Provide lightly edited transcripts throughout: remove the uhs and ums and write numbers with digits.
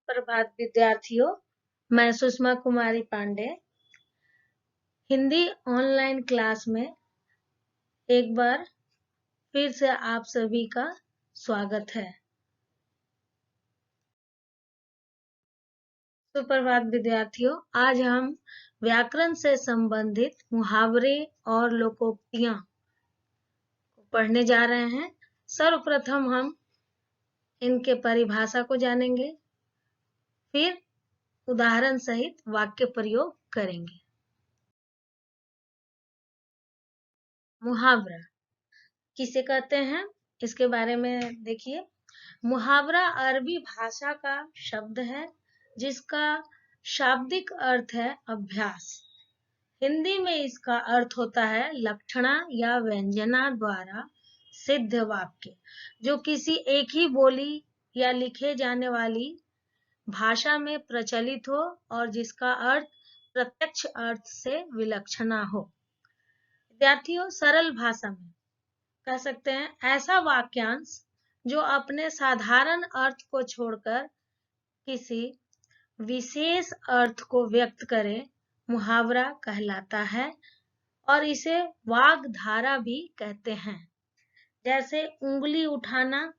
सुप्रभात विद्यार्थियों, मैं सुषमा कुमारी पांडे हिंदी ऑनलाइन क्लास में एक बार फिर से आप सभी का स्वागत है। सुप्रभात विद्यार्थियों, आज हम व्याकरण से संबंधित मुहावरे और लोकोक्तियां पढ़ने जा रहे हैं। सर्वप्रथम हम इनके परिभाषा को जानेंगे, फिर उदाहरण सहित वाक्य प्रयोग करेंगे। मुहावरा किसे कहते हैं, इसके बारे में देखिए। मुहावरा अरबी भाषा का शब्द है जिसका शाब्दिक अर्थ है अभ्यास। हिंदी में इसका अर्थ होता है लक्षणा या व्यंजना द्वारा सिद्ध वाक्य जो किसी एक ही बोली या लिखे जाने वाली भाषा में प्रचलित हो और जिसका अर्थ प्रत्यक्ष अर्थ से विलक्षणा हो। विद्यार्थियों, सरल भाषा में कह सकते हैं ऐसा वाक्यांश जो अपने साधारण अर्थ को छोड़कर किसी विशेष अर्थ को व्यक्त करे मुहावरा कहलाता है और इसे वाग्धारा भी कहते हैं, जैसे उंगली उठाना,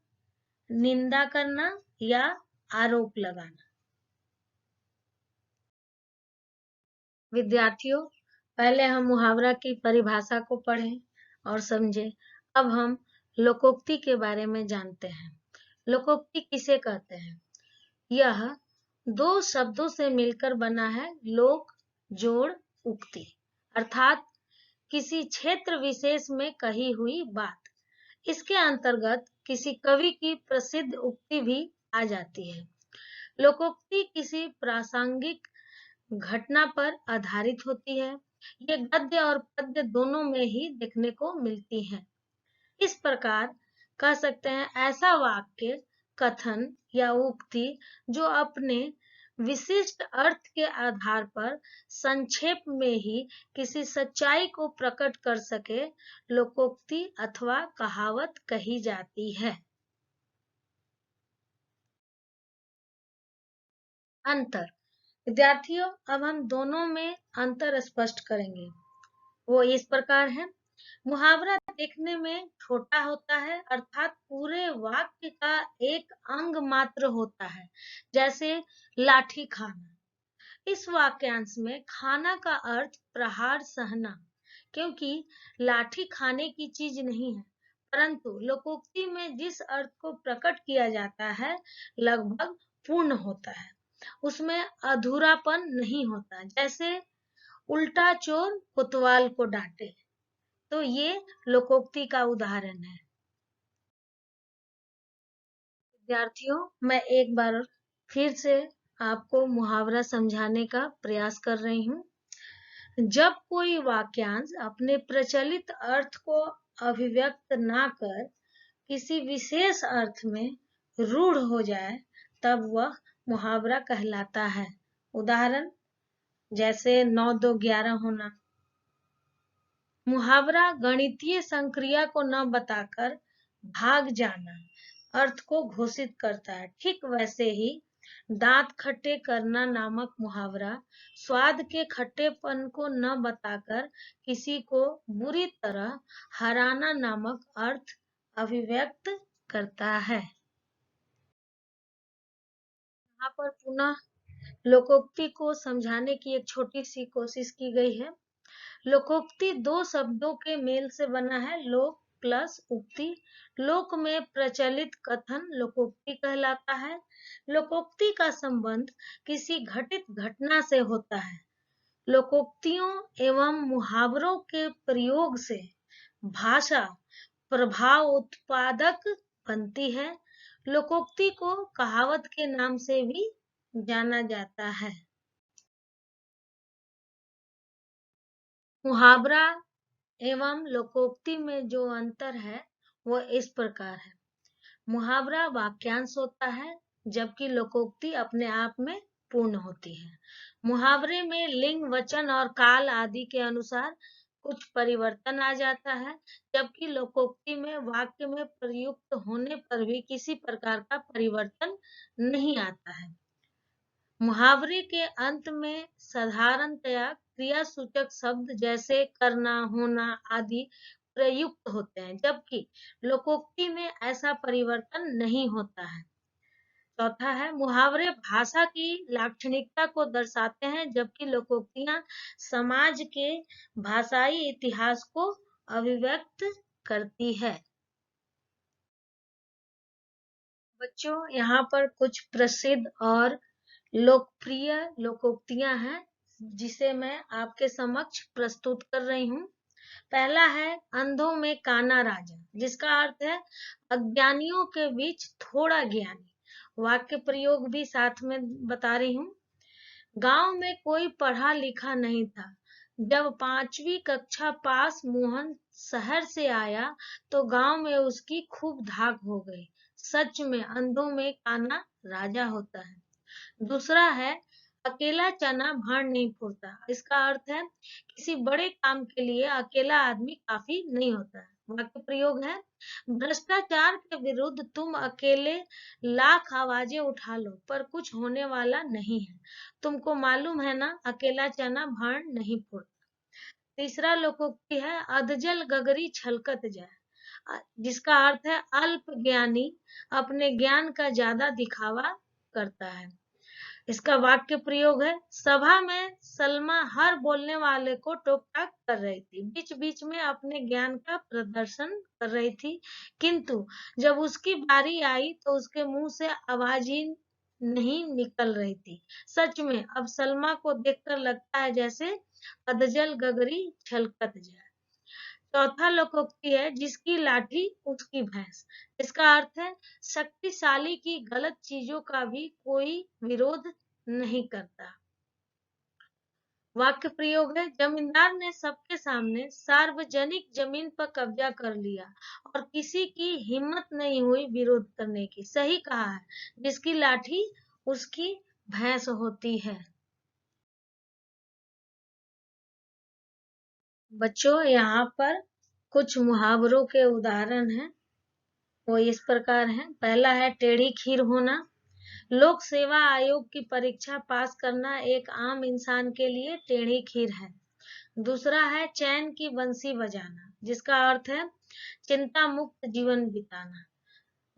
निंदा करना या आरोप लगाना। विद्यार्थियों, पहले हम मुहावरा की परिभाषा को पढ़ें और समझें। अब हम लोकोक्ति के बारे में जानते हैं। लोकोक्ति किसे कहते हैं? यह दो शब्दों से मिलकर बना है लोक जोड़ उक्ति, अर्थात किसी क्षेत्र विशेष में कही हुई बात। इसके अंतर्गत किसी कवि की प्रसिद्ध उक्ति भी आ जाती है। लोकोक्ति किसी प्रासंगिक घटना पर आधारित होती है। ये गद्य और पद्य दोनों में ही देखने को मिलती है। इस प्रकार कह सकते हैं ऐसा वाक्य, कथन या उक्ति जो अपने विशिष्ट अर्थ के आधार पर संक्षेप में ही किसी सच्चाई को प्रकट कर सके, लोकोक्ति अथवा कहावत कही जाती है। अंतर विद्यार्थियों, अब हम दोनों में अंतर स्पष्ट करेंगे। वो इस प्रकार है। मुहावरा देखने में छोटा होता है, अर्थात पूरे वाक्य का एक अंग मात्र होता है, जैसे लाठी खाना। इस वाक्यांश में खाना का अर्थ प्रहार सहना, क्योंकि लाठी खाने की चीज नहीं है, परंतु लोकोक्ति में जिस अर्थ को प्रकट किया जाता है लगभग पूर्ण होता है, उसमें अधूरापन नहीं होता। जैसे उल्टा चोर कोतवाल को डांटे, तो ये लोकोक्ति का उदाहरण है। विद्यार्थियों, मैं एक बार फिर से आपको मुहावरा समझाने का प्रयास कर रही हूँ। जब कोई वाक्यांश अपने प्रचलित अर्थ को अभिव्यक्त ना कर किसी विशेष अर्थ में रूढ़ हो जाए, तब वह मुहावरा कहलाता है। उदाहरण जैसे 9 2 11 होना। मुहावरा गणितीय संक्रिया को न बताकर भाग जाना अर्थ को घोषित करता है। ठीक वैसे ही दांत खट्टे करना नामक मुहावरा स्वाद के खट्टेपन को न बताकर किसी को बुरी तरह हराना नामक अर्थ अभिव्यक्त करता है। यहाँ पर पुनः लोकोक्ति को समझाने की एक छोटी सी कोशिश की गई है। लोकोक्ति दो शब्दों के मेल से बना है, लोक प्लस उक्ति। लोक में प्रचलित कथन लोकोक्ति कहलाता है। लोकोक्ति का संबंध किसी घटित घटना से होता है। लोकोक्तियों एवं मुहावरों के प्रयोग से भाषा प्रभाव उत्पादक बनती है। लोकोक्ति को कहावत के नाम से भी जाना जाता है। मुहावरा एवं लोकोक्ति में जो अंतर है वो इस प्रकार है। मुहावरा वाक्यांश होता है, जबकि लोकोक्ति अपने आप में पूर्ण होती है। मुहावरे में लिंग, वचन और काल आदि के अनुसार कुछ परिवर्तन आ जाता है, जबकि लोकोक्ति में वाक्य में प्रयुक्त होने पर भी किसी प्रकार का परिवर्तन नहीं आता है। मुहावरे के अंत में साधारणतया क्रियासूचक शब्द जैसे करना, होना आदि प्रयुक्त होते हैं, जबकि लोकोक्ति में ऐसा परिवर्तन नहीं होता है। चौथा है, मुहावरे भाषा की लाक्षणिकता को दर्शाते हैं, जबकि लोकोक्तियां समाज के भाषाई इतिहास को अभिव्यक्त करती है। बच्चों, यहाँ पर कुछ प्रसिद्ध और लोकप्रिय लोकोक्तियां हैं, जिसे मैं आपके समक्ष प्रस्तुत कर रही हूँ। पहला है अंधों में काना राजा, जिसका अर्थ है अज्ञानियों के बीच थोड़ा ज्ञानी। वाक्य प्रयोग भी साथ में बता रही हूँ। गांव में कोई पढ़ा लिखा नहीं था। जब 5वीं कक्षा पास मोहन शहर से आया तो गांव में उसकी खूब धाक हो गई। सच में अंधों में काना राजा होता है। दूसरा है अकेला चना भार नहीं फोड़ता। इसका अर्थ है किसी बड़े काम के लिए अकेला आदमी काफी नहीं होता है। वाक्य प्रयोग है भ्रष्टाचार के विरुद्ध तुम अकेले लाख आवाजें उठा लो पर कुछ होने वाला नहीं है। तुमको मालूम है ना, अकेला चना भार नहीं फोड़ता। तीसरा लोकोक्ति है अधजल गगरी छलकत जाए, जिसका अर्थ है अल्प ज्ञानी अपने ज्ञान का ज्यादा दिखावा करता है। इसका वाक्य प्रयोग है सभा में सलमा हर बोलने वाले को टोक टाक कर रही थी, बीच बीच में अपने ज्ञान का प्रदर्शन कर रही थी, किंतु जब उसकी बारी आई तो उसके मुंह से आवाज ही नहीं निकल रही थी। सच में अब सलमा को देखकर लगता है जैसे अधजल गगरी छलकत जाए। चौथा लोकोक्ति है जिसकी लाठी उसकी भैंस। इसका अर्थ है शक्तिशाली की गलत चीजों का भी कोई विरोध नहीं करता। वाक्य प्रयोग है जमींदार ने सबके सामने सार्वजनिक जमीन पर कब्जा कर लिया और किसी की हिम्मत नहीं हुई विरोध करने की। सही कहा है, जिसकी लाठी उसकी भैंस होती है। बच्चों, यहाँ पर कुछ मुहावरों के उदाहरण हैं, वो इस प्रकार हैं। पहला है टेढ़ी खीर होना। लोक सेवा आयोग की परीक्षा पास करना एक आम इंसान के लिए टेढ़ी खीर है। दूसरा है चैन की बंसी बजाना, जिसका अर्थ है चिंता मुक्त जीवन बिताना।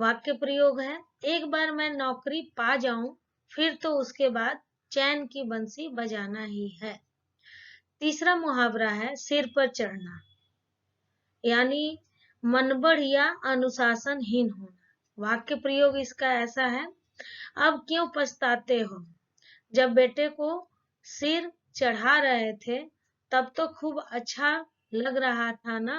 वाक्य प्रयोग है एक बार मैं नौकरी पा जाऊं फिर तो उसके बाद चैन की बंसी बजाना ही है। तीसरा मुहावरा है सिर पर चढ़ना, यानी मनबढ़ या अनुशासनहीन होना। वाक्य प्रयोग इसका ऐसा है अब क्यों पछताते हो, जब बेटे को सिर चढ़ा रहे थे तब तो खूब अच्छा लग रहा था ना।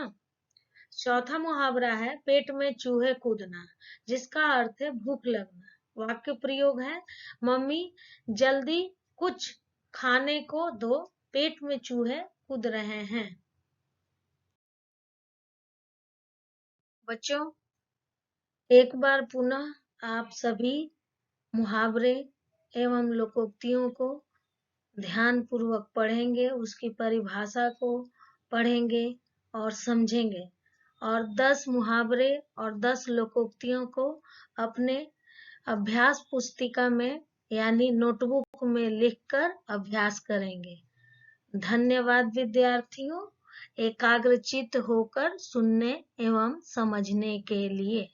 चौथा मुहावरा है पेट में चूहे कूदना, जिसका अर्थ है भूख लगना। वाक्य प्रयोग है मम्मी जल्दी कुछ खाने को दो, पेट में चूहे कूद रहे हैं। बच्चों, एक बार पुनः आप सभी मुहावरे एवं लोकोक्तियों को ध्यान पूर्वक पढ़ेंगे, उसकी परिभाषा को पढ़ेंगे और समझेंगे, और 10 मुहावरे और 10 लोकोक्तियों को अपने अभ्यास पुस्तिका में यानी नोटबुक में लिखकर अभ्यास करेंगे। धन्यवाद विद्यार्थियों, एकाग्रचित्त होकर सुनने एवं समझने के लिए।